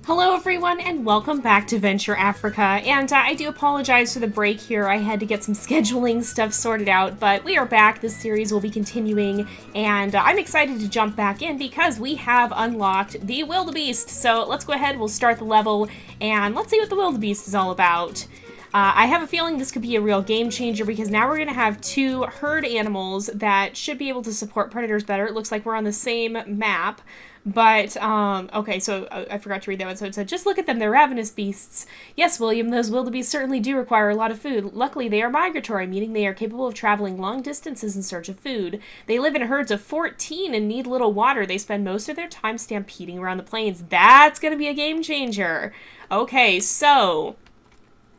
Hello everyone and welcome back to Venture Africa, and I do apologize for the break here. I had to get some scheduling stuff sorted out, but we are back. This series will be continuing, and I'm excited to jump back in because we have unlocked the Wildebeest. So let's go ahead, we'll start the level, and let's see what the Wildebeest is all about. I have a feeling this could be a real game changer because now we're going to have two herd animals that should be able to support predators better. It looks like we're on the same map. But, okay, so I forgot to read that one. So it said, just look at them, they're ravenous beasts. Yes, William, those wildebeest certainly do require a lot of food. Luckily, they are migratory, meaning they are capable of traveling long distances in search of food. They live in herds of 14 and need little water. They spend most of their time stampeding around the plains. That's going to be a game changer. Okay, so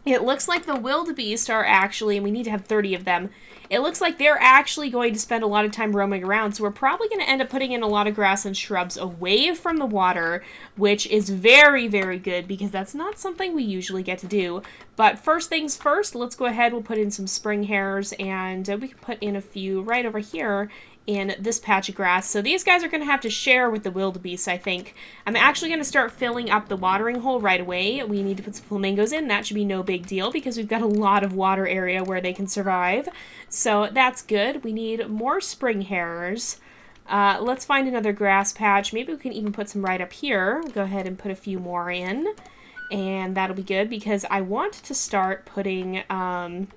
it looks like the wildebeest are actually, and we need to have 30 of them, it looks like they're actually going to spend a lot of time roaming around, so we're probably going to end up putting in a lot of grass and shrubs away from the water, which is very, very good, because that's not something we usually get to do. But first things first, let's go ahead, we'll put in some spring hares, and we can put in a few right over here in this patch of grass. So these guys are going to have to share with the wildebeest, I think. I'm actually going to start filling up the watering hole right away. We need to put some flamingos in. That should be no big deal because we've got a lot of water area where they can survive. So that's good. We need more spring hares. Let's find another grass patch. Maybe we can even put some right up here. Go ahead and put a few more in. And that'll be good because I want to start putting... and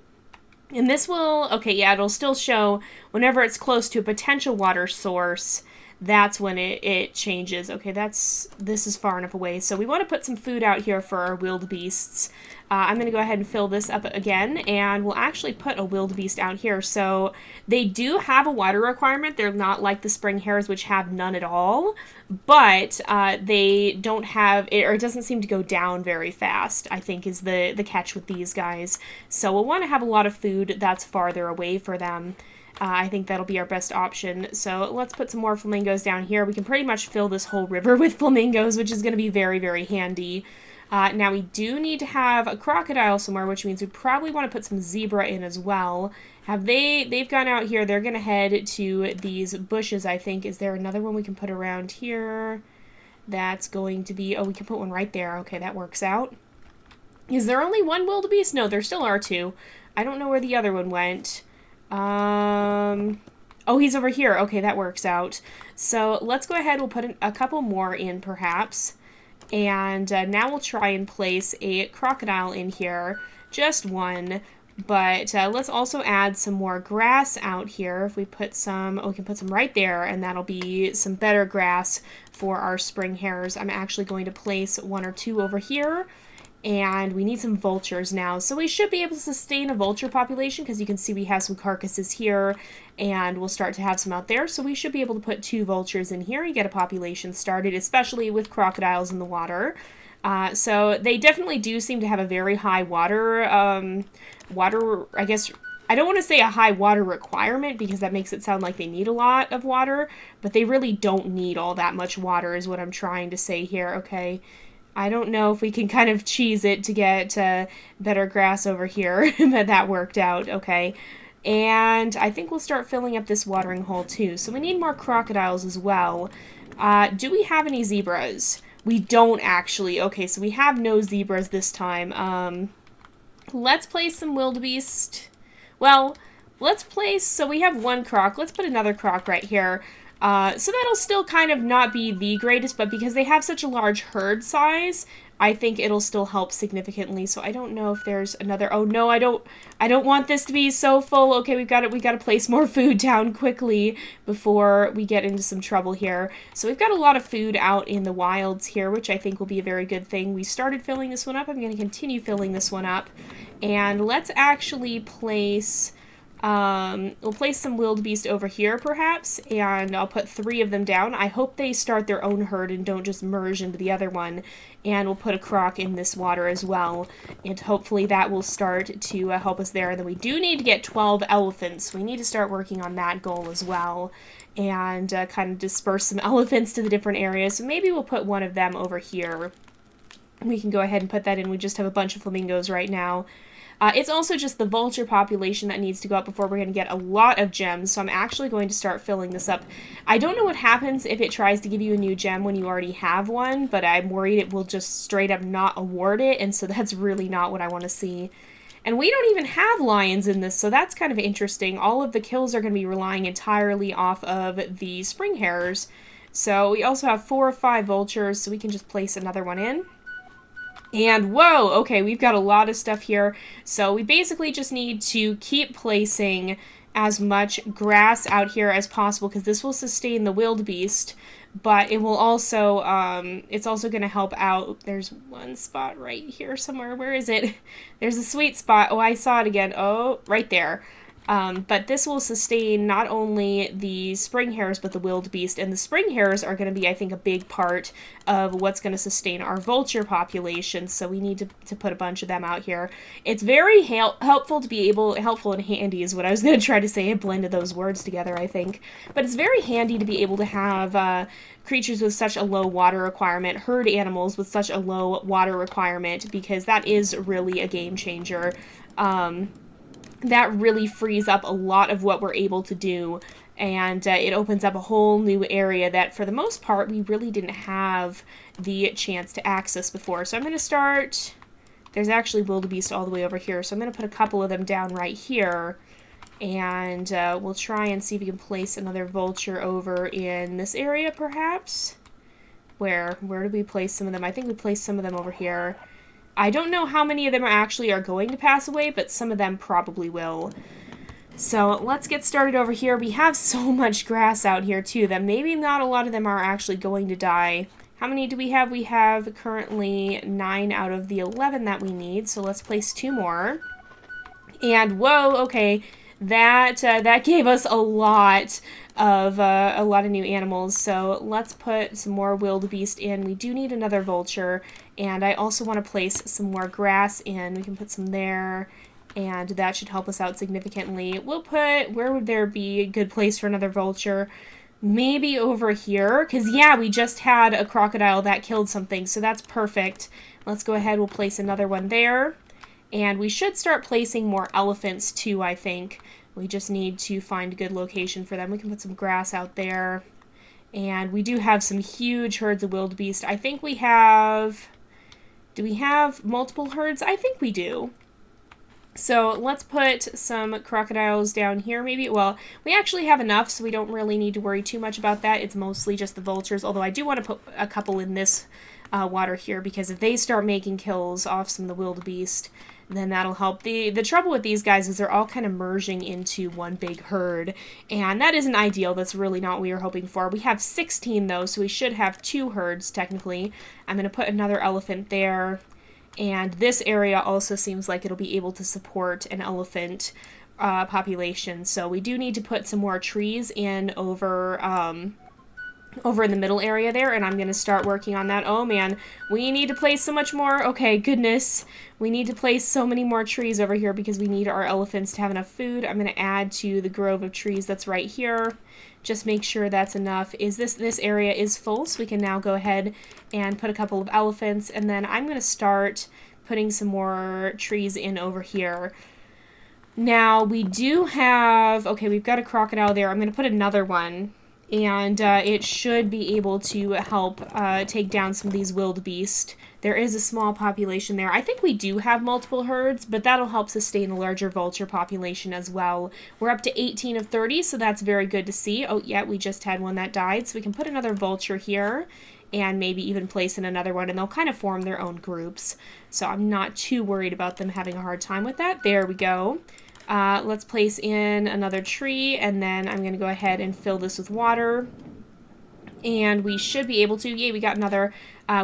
this will, okay, yeah, it'll still show whenever it's close to a potential water source, that's when it changes. Okay, this is far enough away. So we want to put some food out here for our wildebeests. I'm going to go ahead and fill this up again, and we'll actually put a wildebeest out here. So they do have a water requirement. They're not like the spring hares, which have none at all, but they don't have, or it doesn't seem to go down very fast, I think is the catch with these guys. So we'll want to have a lot of food that's farther away for them. I think that'll be our best option. So let's put some more flamingos down here. We can pretty much fill this whole river with flamingos, which is going to be very, very handy. Now we do need to have a crocodile somewhere, which means we probably want to put some zebra in as well. They've gone out here. They're going to head to these bushes, I think. Is there another one we can put around here? That's going to be, oh, we can put one right there. Okay, that works out. Is there only one wildebeest? No, there still are two. I don't know where the other one went. Oh, he's over here. Okay, that works out. So let's go ahead. We'll put a couple more in, perhaps. And now we'll try and place a crocodile in here. Just one. But let's also add some more grass out here. If we put some, oh, we can put some right there, and that'll be some better grass for our spring hares. I'm actually going to place one or two over here. And we need some vultures now. So we should be able to sustain a vulture population because you can see we have some carcasses here and we'll start to have some out there. So we should be able to put 2 vultures in here and get a population started, especially with crocodiles in the water. So they definitely do seem to have a very high water, I guess, I don't want to say a high water requirement because that makes it sound like they need a lot of water, but they really don't need all that much water is what I'm trying to say here, okay? I don't know if we can kind of cheese it to get better grass over here, but that worked out, okay. And I think we'll start filling up this watering hole too. So we need more crocodiles as well. Do we have any zebras? We don't actually. Okay, so we have no zebras this time. Let's place some wildebeest. Well, let's place, so we have one croc. Let's put another croc right here. So that'll still kind of not be the greatest, but because they have such a large herd size, I think it'll still help significantly. So I don't know if there's another, oh no, I don't want this to be so full. Okay, we got to place more food down quickly before we get into some trouble here. So we've got a lot of food out in the wilds here, which I think will be a very good thing. We started filling this one up. I'm going to continue filling this one up. And let's actually place... we'll place some wildebeest over here, perhaps, and I'll put 3 of them down. I hope they start their own herd and don't just merge into the other one. And we'll put a croc in this water as well, and hopefully that will start to help us there. And then we do need to get 12 elephants. We need to start working on that goal as well, and kind of disperse some elephants to the different areas. So maybe we'll put one of them over here. We can go ahead and put that in. We just have a bunch of flamingos right now. It's also just the vulture population that needs to go up before we're going to get a lot of gems, so I'm actually going to start filling this up. I don't know what happens if it tries to give you a new gem when you already have one, but I'm worried it will just straight up not award it, and so that's really not what I want to see. And we don't even have lions in this, so that's kind of interesting. All of the kills are going to be relying entirely off of the spring hares. So we also have 4 or 5 vultures, so we can just place another one in. And whoa, okay, we've got a lot of stuff here. So we basically just need to keep placing as much grass out here as possible, because this will sustain the wildebeest, but it will also, it's also going to help out. There's one spot right here somewhere. Where is it? There's a sweet spot. Oh, I saw it again. Oh, right there. But this will sustain not only the spring hares, but the wildebeest. And the spring hares are going to be, I think, a big part of what's going to sustain our vulture population. So we need to put a bunch of them out here. It's very helpful to be able, helpful and handy is what I was going to try to say. I blended those words together, I think. But it's very handy to be able to have creatures with such a low water requirement, herd animals with such a low water requirement, because that is really a game changer. That really frees up a lot of what we're able to do, and it opens up a whole new area that for the most part we really didn't have the chance to access before. So I'm going to start, there's actually wildebeest all the way over here, so I'm going to put a couple of them down right here, and we'll try and see if we can place another vulture over in this area perhaps. Where did we place some of them? I think we placed some of them over here. I don't know how many of them are going to pass away, but some of them probably will. So let's get started over here. We have so much grass out here too that maybe not a lot of them are actually going to die. How many do we have? We have currently 9 out of the 11 that we need, so let's place 2 more. And whoa, okay, that gave us a lot of new animals. So let's put some more wildebeest in. We do need another vulture, and I also want to place some more grass in. We can put some there, and that should help us out significantly. We'll put, where would there be a good place for another vulture? Maybe over here, because yeah, we just had a crocodile that killed something, so that's perfect. Let's go ahead, we'll place another one there. And we should start placing more elephants too, I think. We just need to find a good location for them. We can put some grass out there. And we do have some huge herds of wildebeest. I think we have... Do we have multiple herds? I think we do. So let's put some crocodiles down here maybe. Well, we actually have enough, so we don't really need to worry too much about that. It's mostly just the vultures, although I do want to put a couple in this water here, because if they start making kills off some of the wildebeest, then that'll help. The trouble with these guys is they're all kind of merging into one big herd, and that isn't ideal. That's really not what we were hoping for. We have 16 though, so we should have 2 herds technically. I'm going to put another elephant there, and this area also seems like it'll be able to support an elephant population. So we do need to put some more trees in over in the middle area there, and I'm going to start working on that. Oh man, we need to place so much more. Okay, goodness. We need to place so many more trees over here because we need our elephants to have enough food. I'm going to add to the grove of trees that's right here. Just make sure that's enough. This area is full, so we can now go ahead and put a couple of elephants, and then I'm going to start putting some more trees in over here. Now, we do have... Okay, we've got a crocodile there. I'm going to put another one, and it should be able to help take down some of these wildebeest. There is a small population there. I think we do have multiple herds, but that'll help sustain a larger vulture population as well. We're up to 18 of 30, so that's very good to see. Oh, yeah, we just had one that died, so we can put another vulture here and maybe even place in another one, and they'll kind of form their own groups. So I'm not too worried about them having a hard time with that. There we go. Let's place in another tree, and then I'm going to go ahead and fill this with water. And we should be able to, yay, we got another,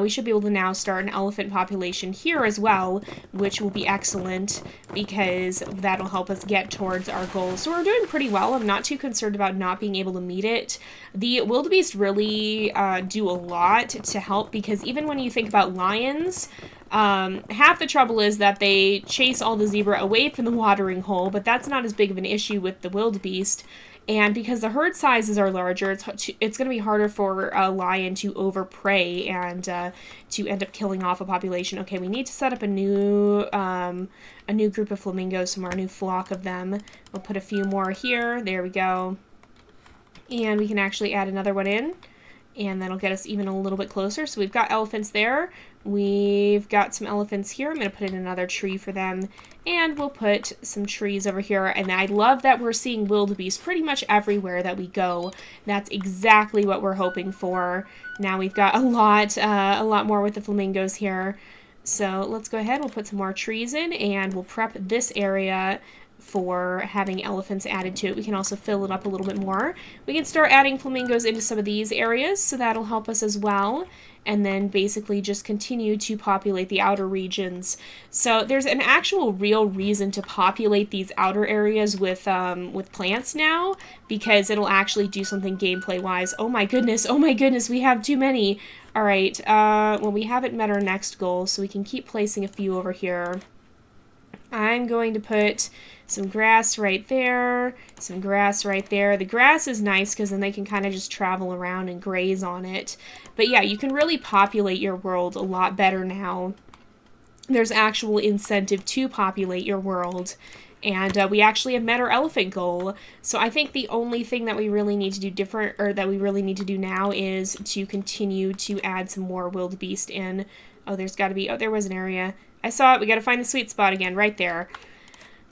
we should be able to now start an elephant population here as well, which will be excellent because that'll help us get towards our goals. So we're doing pretty well. I'm not too concerned about not being able to meet it. The wildebeest really do a lot to help, because even when you think about lions, half the trouble is that they chase all the zebra away from the watering hole, but that's not as big of an issue with the wildebeest. And because the herd sizes are larger, it's going to be harder for a lion to over prey and to end up killing off a population. Okay, we need to set up a new group of flamingos, some more new flock of them. We'll put a few more here. There we go. And we can actually add another one in, and that'll get us even a little bit closer. So we've got elephants there. We've got some elephants here. I'm going to put in another tree for them, and we'll put some trees over here. And I love that we're seeing wildebeest pretty much everywhere that we go. That's exactly what we're hoping for. Now we've got a lot more with the flamingos here. So let's go ahead. We'll put some more trees in, and we'll prep this area for having elephants added to it. We can also fill it up a little bit more. We can start adding flamingos into some of these areas, so that'll help us as well. And then basically just continue to populate the outer regions. So there's an actual real reason to populate these outer areas with plants now, because it'll actually do something gameplay-wise. Oh my goodness, we have too many. All right, well, we haven't met our next goal, so we can keep placing a few over here. I'm going to put some grass right there, some grass right there. The grass is nice because then they can kind of just travel around and graze on it. But yeah, you can really populate your world a lot better now. There's actual incentive to populate your world. And we actually have met our elephant goal. So I think the only thing that we really need to do different, or that we really need to do now, is to continue to add some more wildebeest in. Oh, there's got to be, oh, there was an area. I saw it. We got to find the sweet spot again, right there.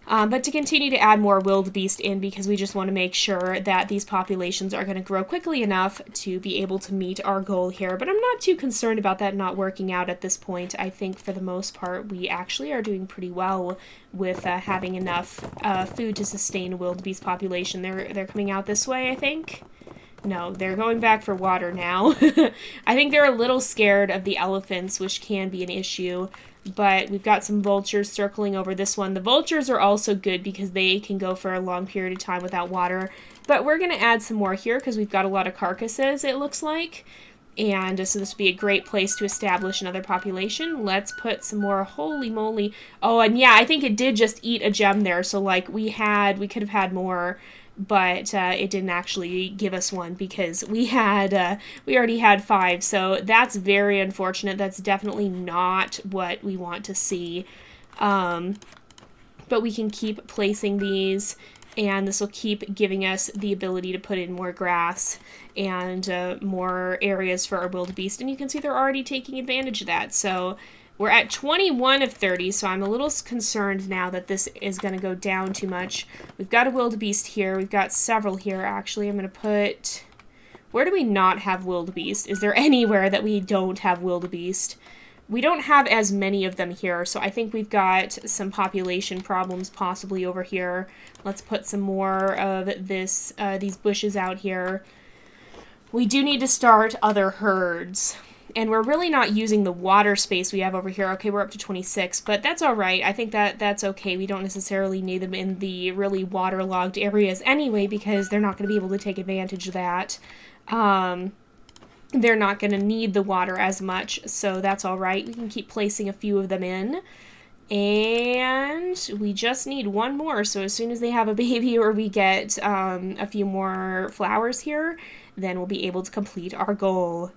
But to continue to add more wildebeest in, because we just want to make sure that these populations are going to grow quickly enough to be able to meet our goal here. But I'm not too concerned about that not working out at this point. I think for the most part, we actually are doing pretty well with having enough food to sustain a wildebeest population. They're coming out this way, I think. No, they're going back for water now. I think they're a little scared of the elephants, which can be an issue. But we've got some vultures circling over this one. The vultures are also good because they can go for a long period of time without water. But we're going to add some more here because we've got a lot of carcasses, it looks like. And so this would be a great place to establish another population. Let's put some more. Holy moly. Oh, and yeah, I think it did just eat a gem there. So, like, we could have had more. But it didn't actually give us one because we already had 5, so that's very unfortunate. That's definitely not what we want to see. But we can keep placing these, and this will keep giving us the ability to put in more grass and more areas for our wildebeest, and you can see they're already taking advantage of that. So we're at 21 of 30, so I'm a little concerned now that this is going to go down too much. We've got a wildebeest here. We've got several here, actually. I'm going to put... Where do we not have wildebeest? Is there anywhere that we don't have wildebeest? We don't have as many of them here, so I think we've got some population problems possibly over here. Let's put some more of these bushes out here. We do need to start other herds. And we're really not using the water space we have over here. Okay, we're up to 26, but that's all right. I think that's okay. We don't necessarily need them in the really waterlogged areas anyway, because they're not going to be able to take advantage of that. They're not going to need the water as much, so that's all right. We can keep placing a few of them in. And we just need one more, so as soon as they have a baby or we get a few more flowers here, then we'll be able to complete our goal.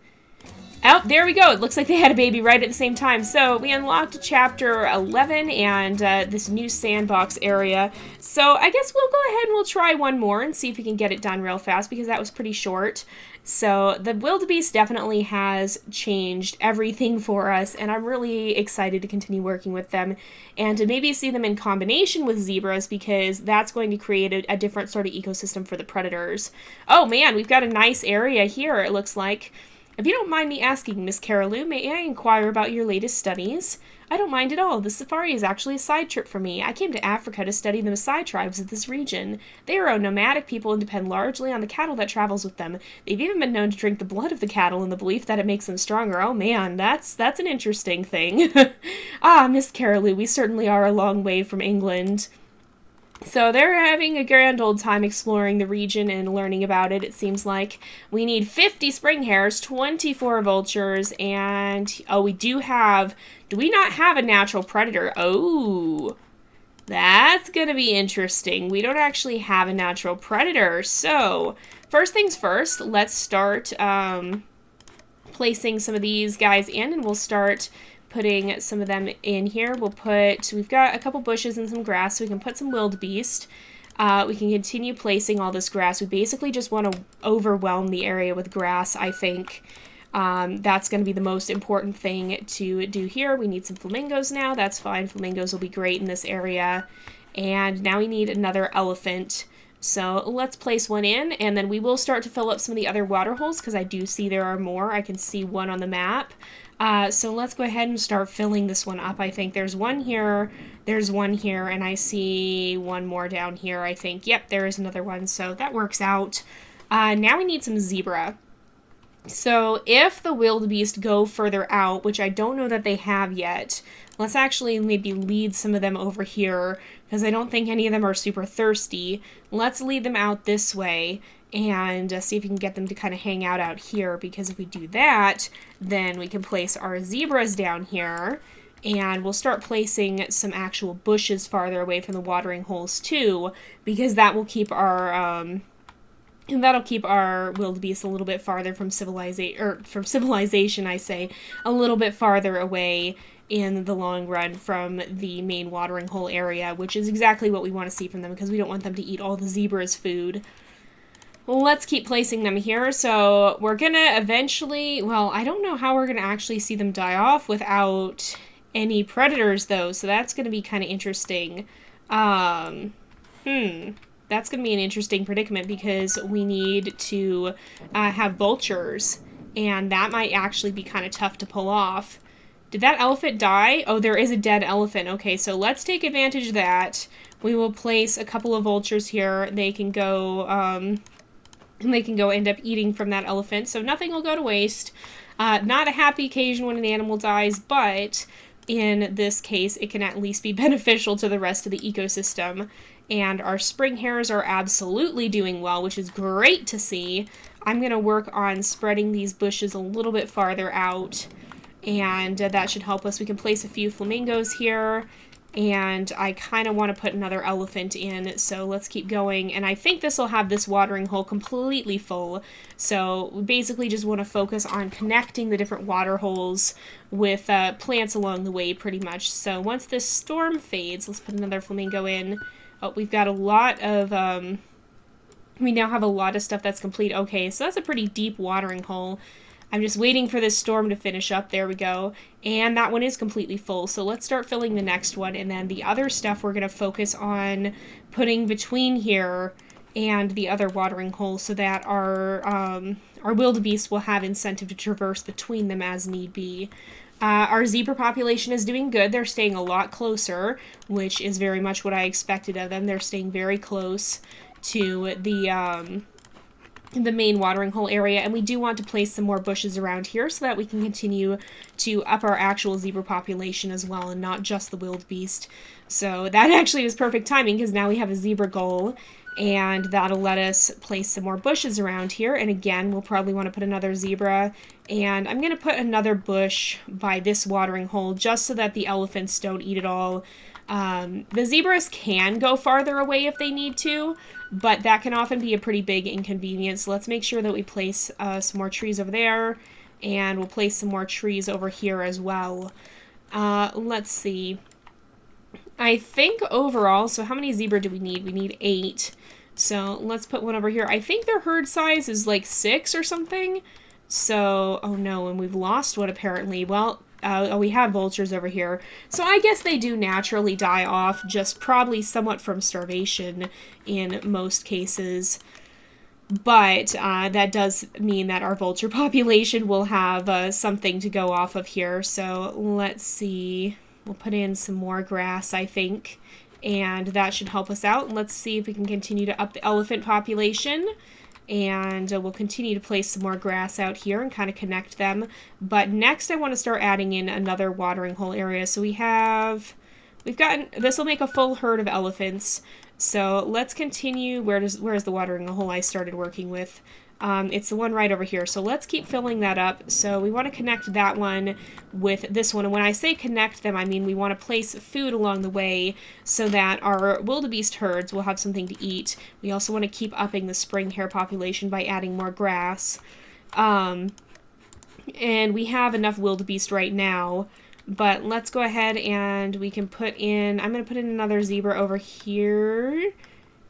Oh, there we go. It looks like they had a baby right at the same time. So we unlocked chapter 11 and this new sandbox area. So I guess we'll go ahead and we'll try one more and see if we can get it done real fast because that was pretty short. So the wildebeest definitely has changed everything for us, and I'm really excited to continue working with them and to maybe see them in combination with zebras because that's going to create a different sort of ecosystem for the predators. Oh man, we've got a nice area here, it looks like. If you don't mind me asking, Miss Carolou, may I inquire about your latest studies? I don't mind at all. The safari is actually a side trip for me. I came to Africa to study the Maasai tribes of this region. They are a nomadic people and depend largely on the cattle that travels with them. They've even been known to drink the blood of the cattle in the belief that it makes them stronger. Oh man, that's an interesting thing. Ah, Miss Carolou, we certainly are a long way from England. So they're having a grand old time exploring the region and learning about it, it seems like. We need 50 spring hares, 24 vultures, and... Oh, we do have... Do we not have a natural predator? Oh! That's gonna be interesting. We don't actually have a natural predator. So, first things first, let's start placing some of these guys in, and we'll start putting some of them in here. We've got a couple bushes and some grass, so we can put some wildebeest. We can continue placing all this grass. We basically just want to overwhelm the area with grass, I think. That's going to be the most important thing to do here. We need some flamingos now. That's fine. Flamingos will be great in this area. And now we need another elephant. So let's place one in, and then we will start to fill up some of the other water holes, because I do see there are more. I can see one on the map. So let's go ahead and start filling this one up. I think there's one here, and I see one more down here, I think. Yep, there is another one, so that works out. Now we need some zebra. So if the wildebeest go further out, which I don't know that they have yet, let's actually maybe lead some of them over here, because I don't think any of them are super thirsty. Let's lead them out this way and see if we can get them to kind of hang out here, because if we do that, then we can place our zebras down here, and we'll start placing some actual bushes farther away from the watering holes too, because that will keep our wildebeest a little bit farther from civilization, I say, a little bit farther away in the long run from the main watering hole area, which is exactly what we want to see from them, because we don't want them to eat all the zebra's food. Well, let's keep placing them here. So we're gonna eventually, well, I don't know how we're gonna actually see them die off without any predators, though, so that's gonna be kind of interesting. That's gonna be an interesting predicament, because we need to have vultures, and that might actually be kind of tough to pull off. Did that elephant die? Oh, there is a dead elephant. Okay, so let's take advantage of that. We will place a couple of vultures here. They can go end up eating from that elephant, so nothing will go to waste. Not a happy occasion when an animal dies, but in this case, it can at least be beneficial to the rest of the ecosystem. And our spring hares are absolutely doing well, which is great to see. I'm going to work on spreading these bushes a little bit farther out, and that should help us. We can place a few flamingos here, and I kind of want to put another elephant in, so let's keep going. And I think this will have this watering hole completely full, so we basically just want to focus on connecting the different water holes with plants along the way, pretty much. So once this storm fades, let's put another flamingo in. Oh, we've got a lot of, we now have a lot of stuff that's complete. Okay, so that's a pretty deep watering hole. I'm just waiting for this storm to finish up. There we go. And that one is completely full. So let's start filling the next one. And then the other stuff we're going to focus on putting between here and the other watering hole, so that our wildebeest will have incentive to traverse between them as need be. Our zebra population is doing good. They're staying a lot closer, which is very much what I expected of them. They're staying very close to the main watering hole area, and we do want to place some more bushes around here so that we can continue to up our actual zebra population as well, and not just the wildebeest. So that actually was perfect timing, because now we have a zebra goal, and that'll let us place some more bushes around here. And again, we'll probably want to put another zebra, and I'm going to put another bush by this watering hole just so that the elephants don't eat it all. The zebras can go farther away if they need to, but that can often be a pretty big inconvenience. So let's make sure that we place some more trees over there, and we'll place some more trees over here as well. Let's see. I think overall, so how many zebra do we need? We need 8. So let's put one over here. I think their herd size is like 6 or something. So, oh no, and we've lost one apparently. Well, we have vultures over here. So I guess they do naturally die off, just probably somewhat from starvation in most cases. But that does mean that our vulture population will have something to go off of here. So let's see. We'll put in some more grass, I think, and that should help us out. Let's see if we can continue to up the elephant population. And we'll continue to place some more grass out here and kind of connect them. But next I want to start adding in another watering hole area. So we've gotten, this will make a full herd of elephants. So let's continue. Where is the watering hole I started working with? It's the one right over here. So let's keep filling that up. So we want to connect that one with this one. And when I say connect them, I mean we want to place food along the way so that our wildebeest herds will have something to eat. We also want to keep upping the spring hare population by adding more grass. And we have enough wildebeest right now. But let's go ahead and we can put in, I'm going to put in another zebra over here.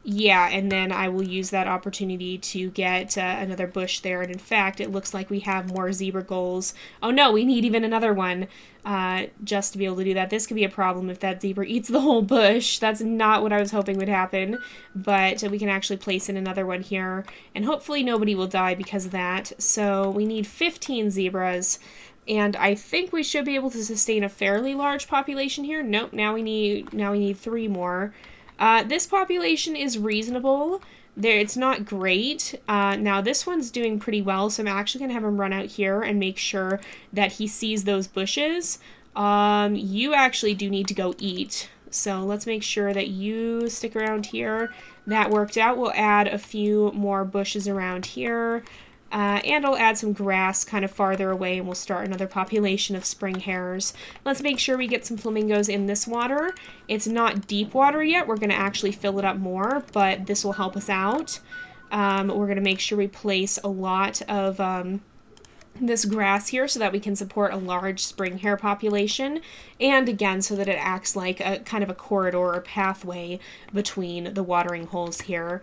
Yeah, and then I will use that opportunity to get another bush there. And in fact, it looks like we have more zebra goals. Oh no, we need even another one just to be able to do that. This could be a problem if that zebra eats the whole bush. That's not what I was hoping would happen. But we can actually place in another one here. And hopefully nobody will die because of that. So we need 15 zebras. And I think we should be able to sustain a fairly large population here. Nope, now we need 3 more. This population is reasonable. It's not great. Now this one's doing pretty well, so I'm actually going to have him run out here and make sure that he sees those bushes. You actually do need to go eat. So let's make sure that you stick around here. That worked out. We'll add a few more bushes around here. And I'll add some grass kind of farther away, and we'll start another population of spring hares. Let's make sure we get some flamingos in this water. It's not deep water yet. We're going to actually fill it up more, but this will help us out. We're going to make sure we place a lot of this grass here so that we can support a large spring hare population, and again so that it acts like a kind of a corridor or pathway between the watering holes here.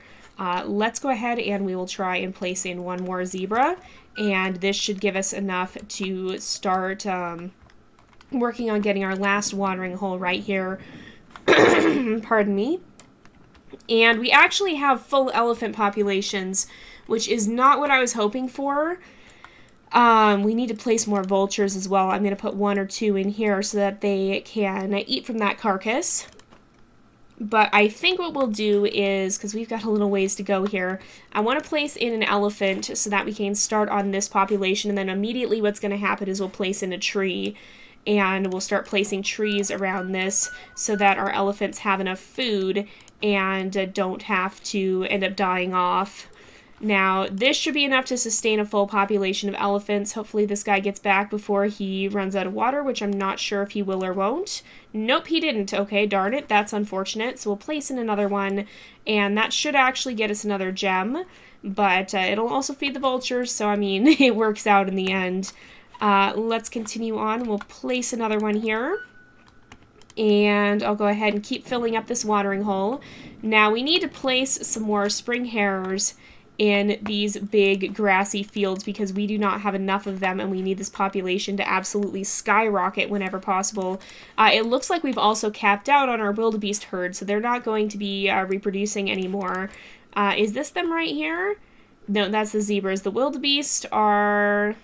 Let's go ahead and we will try and place in one more zebra, and this should give us enough to start working on getting our last watering hole right here. Pardon me. And we actually have full elephant populations, which is not what I was hoping for. We need to place more vultures as well. I'm going to put 1 or 2 in here so that they can eat from that carcass. But I think what we'll do is, because we've got a little ways to go here, I want to place in an elephant so that we can start on this population, and then immediately what's going to happen is we'll place in a tree, and we'll start placing trees around this so that our elephants have enough food and don't have to end up dying off. Now, this should be enough to sustain a full population of elephants. Hopefully this guy gets back before he runs out of water, which I'm not sure if he will or won't. Nope, he didn't. Okay, darn it. That's unfortunate. So we'll place in another one, and that should actually get us another gem. But it'll also feed the vultures, so I mean, it works out in the end. Let's continue on. We'll place another one here. And I'll go ahead and keep filling up this watering hole. Now, we need to place some more spring hares in these big grassy fields because we do not have enough of them, and we need this population to absolutely skyrocket whenever possible. It looks like we've also capped out on our wildebeest herd, so they're not going to be reproducing anymore. Is this them right here? No, that's the zebras. The wildebeest are...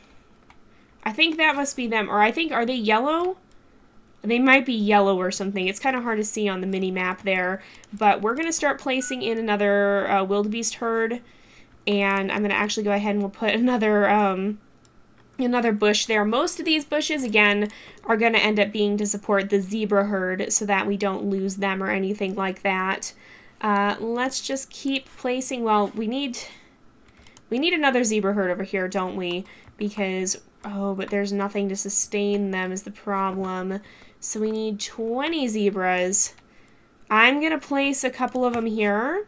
I think that must be them. Or I think, are they yellow? They might be yellow or something. It's kind of hard to see on the mini map there. But we're going to start placing in another wildebeest herd. And I'm going to actually go ahead and we'll put another bush there. Most of these bushes, again, are going to end up being to support the zebra herd so that we don't lose them or anything like that. Let's just keep placing, well, we need another zebra herd over here, don't we? Because, oh, but there's nothing to sustain them is the problem. So we need 20 zebras. I'm going to place a couple of them here.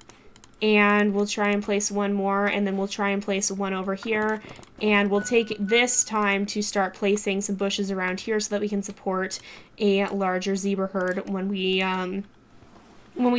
And we'll try and place one more, and then we'll try and place one over here. And we'll take this time to start placing some bushes around here so that we can support a larger zebra herd when we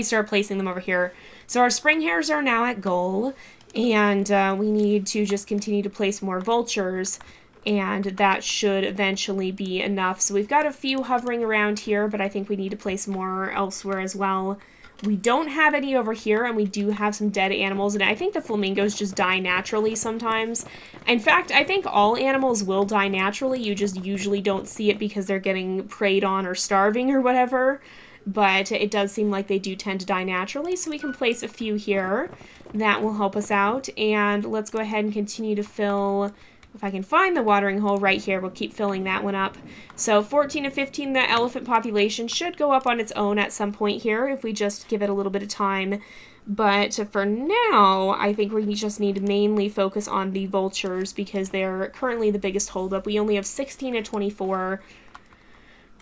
start placing them over here. So our spring hares are now at goal, and we need to just continue to place more vultures, and that should eventually be enough. So we've got a few hovering around here, but I think we need to place more elsewhere as well. We don't have any over here, and we do have some dead animals, and I think the flamingos just die naturally sometimes. In fact, I think all animals will die naturally. You just usually don't see it because they're getting preyed on or starving or whatever, but it does seem like they do tend to die naturally, so we can place a few here. That will help us out, and let's go ahead and continue to fill... If I can find the watering hole right here, we'll keep filling that one up. So 14 to 15, the elephant population should go up on its own at some point here if we just give it a little bit of time. But for now, I think we just need to mainly focus on the vultures because they're currently the biggest holdup. We only have 16 to 24.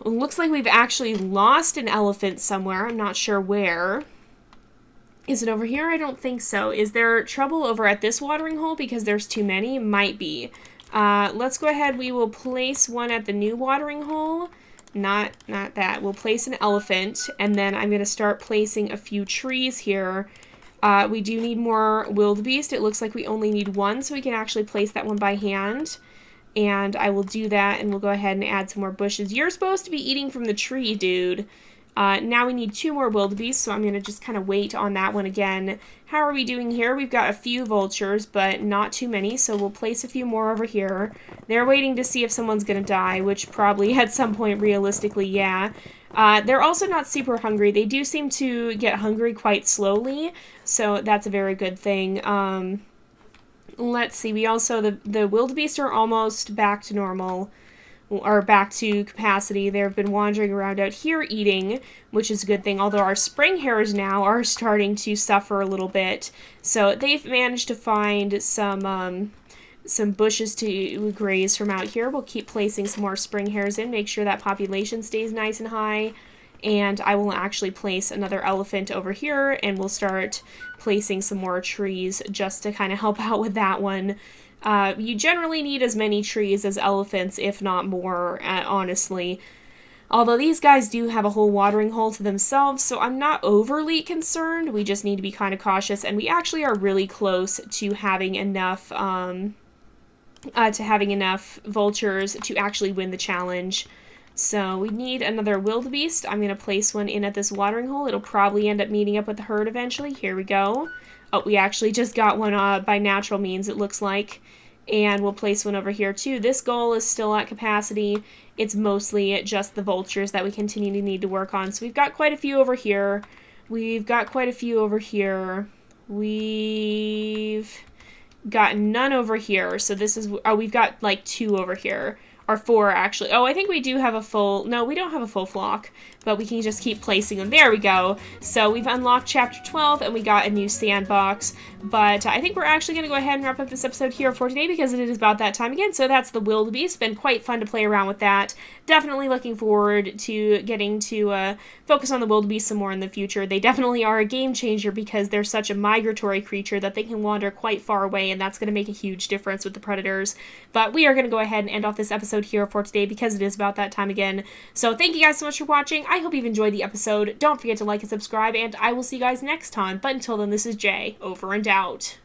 It looks like we've actually lost an elephant somewhere. I'm not sure where. Is it over here? I don't think so. Is there trouble over at this watering hole because there's too many? Might be. Let's go ahead. We will place one at the new watering hole. Not that. We'll place an elephant, and then I'm going to start placing a few trees here. We do need more wildebeest. It looks like we only need one, so we can actually place that one by hand. And I will do that, and we'll go ahead and add some more bushes. You're supposed to be eating from the tree, dude. Now we need 2 more wildebeest, so I'm going to just kind of wait on that one again. How are we doing here? We've got a few vultures, but not too many, so we'll place a few more over here. They're waiting to see if someone's going to die, which probably at some point, realistically, yeah. They're also not super hungry. They do seem to get hungry quite slowly, so that's a very good thing. Let's see, we also, the wildebeest are almost back to normal, or back to capacity. They've been wandering around out here eating, which is a good thing, although our spring hares now are starting to suffer a little bit. So they've managed to find some bushes to graze from out here. We'll keep placing some more spring hares in, make sure that population stays nice and high. And I will actually place another elephant over here, and we'll start placing some more trees just to kind of help out with that one. You generally need as many trees as elephants, if not more, honestly. Although these guys do have a whole watering hole to themselves, so I'm not overly concerned. We just need to be kind of cautious, and we actually are really close to having enough vultures to actually win the challenge. So we need another wildebeest. I'm going to place one in at this watering hole. It'll probably end up meeting up with the herd eventually. Here we go. Oh, we actually just got one by natural means, it looks like. And we'll place one over here too. This goal is still at capacity. It's mostly just the vultures that we continue to need to work on. So we've got quite a few over here. We've got quite a few over here. We've got none over here. So this is, oh, we've got like 2 over here. Or 4, actually. Oh, I think we do have a full... No, we don't have a full flock, but we can just keep placing them. There we go. So we've unlocked Chapter 12, and we got a new sandbox. But I think we're actually going to go ahead and wrap up this episode here for today, because it is about that time again. So that's the wildebeest. Been quite fun to play around with that. Definitely looking forward to getting to focus on the wildebeest some more in the future. They definitely are a game changer, because they're such a migratory creature that they can wander quite far away, and that's going to make a huge difference with the predators. But we are going to go ahead and end off this episode here for today, because it is about that time again. So thank you guys so much for watching. I hope you've enjoyed the episode. Don't forget to like and subscribe, and I will see you guys next time. But until then, this is Jay, over and out.